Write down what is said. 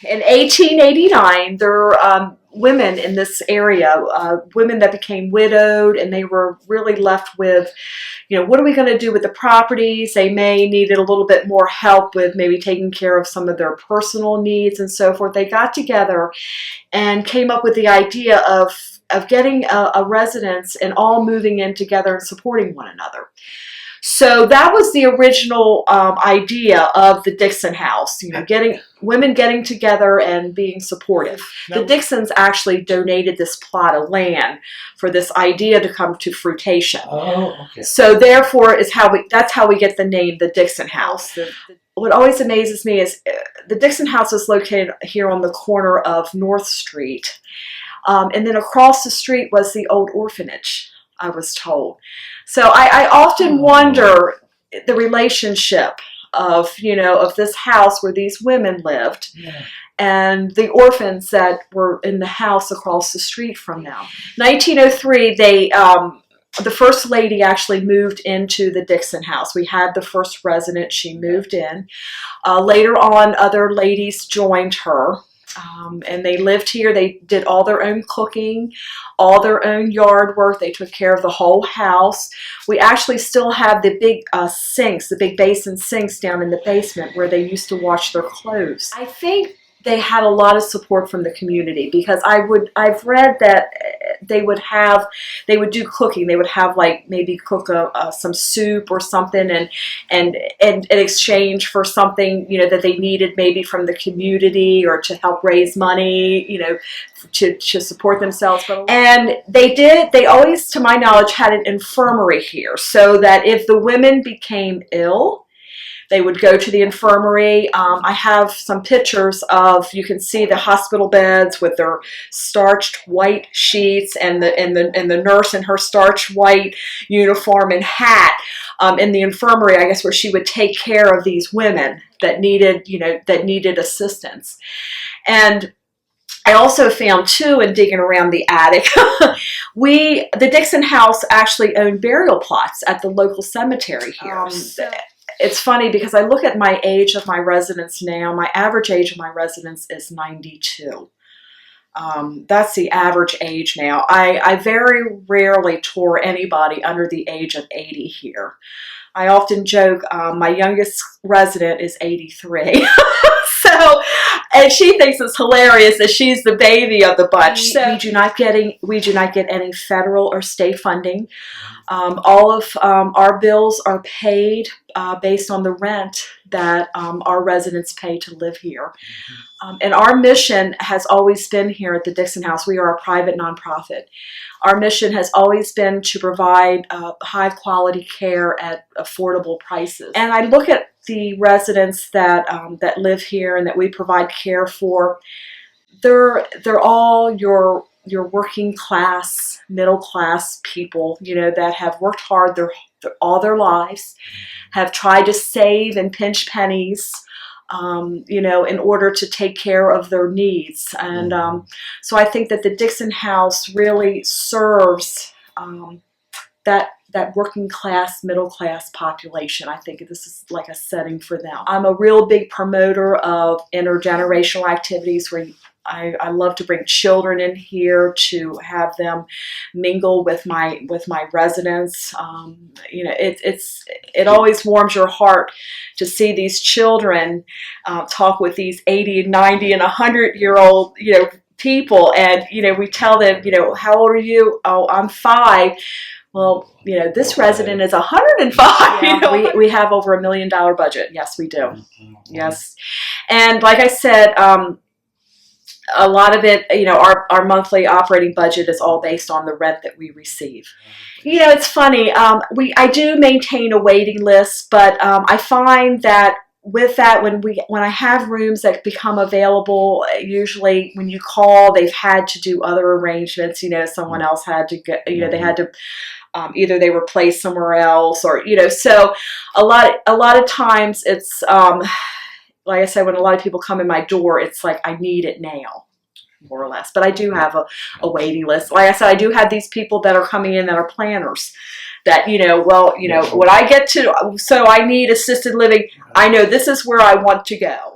In 1889, there were women in this area, women that became widowed, and they were really left with, what are we going to do with the properties? They may needed a little bit more help with maybe taking care of some of their personal needs and so forth. They got together and came up with the idea of getting a residence and all moving in together and supporting one another. So that was the original idea of the Dixon House, women getting together and being supportive. The Dixons actually donated this plot of land for this idea to come to fruition. Oh, okay. So therefore, that's how we get the name, the Dixon House. What always amazes me is the Dixon House is located here on the corner of North Street, and then across the street was the old orphanage, I was told. So I often wonder the relationship of this house where these women lived, and the orphans that were in the house across the street from them. 1903, the first lady actually moved into the Dixon House. We had the first resident. She moved in. Later on, other ladies joined her. And they lived here. They did all their own cooking, all their own yard work. They took care of the whole house. We actually still have the big sinks, the big basin sinks down in the basement where they used to wash their clothes. I think they had a lot of support from the community, because I've read that they would do cooking. They would have maybe cook some soup or something, and in exchange for something that they needed maybe from the community, or to help raise money to support themselves. And they always, to my knowledge, had an infirmary here, so that if the women became ill, they would go to the infirmary. I have some pictures of, you can see the hospital beds with their starched white sheets, and the nurse in her starched white uniform and hat in the infirmary, I guess, where she would take care of these women that needed assistance. And I also found, too, in digging around the attic, the Dixon House actually owned burial plots at the local cemetery here. It's funny because I look at my age of my residents now. My average age of my residents is 92. That's the average age now. I very rarely tour anybody under the age of 80 here. I often joke my youngest resident is 83. And she thinks it's hilarious that she's the baby of the bunch. So we do not get any federal or state funding. All of our bills are paid based on the rent that our residents pay to live here. And our mission has always been here at the Dixon House. We are a private nonprofit. Our mission has always been to provide high quality care at affordable prices. And I look at the residents that live here and that we provide care for. They're all your working class, middle class people, that have worked hard all their lives, have tried to save and pinch pennies, in order to take care of their needs. And so I think that the Dixon House really serves that working class, middle class population. I think this is like a setting for them. I'm a real big promoter of intergenerational activities where I love to bring children in here to have them mingle with my residents. It always warms your heart to see these children talk with these 80 and 90 and 100-year-old people, and we tell them, how old are you? Oh, I'm 5. Well, this resident is 105. Yeah, we have over $1 million budget. Yes, we do. Yes, and like I said, a lot of it, our monthly operating budget is all based on the rent that we receive. It's funny. I do maintain a waiting list, but I find that with that, when I have rooms that become available, usually when you call, they've had to do other arrangements. Someone else had to get. They had to. Either they were placed somewhere else, or so a lot of times it's like I said, when a lot of people come in my door, it's like I need it now, more or less. But I do have a waiting list. Like I said, I do have these people that are coming in that are planners. That when I get to, so I need assisted living, I know this is where I want to go.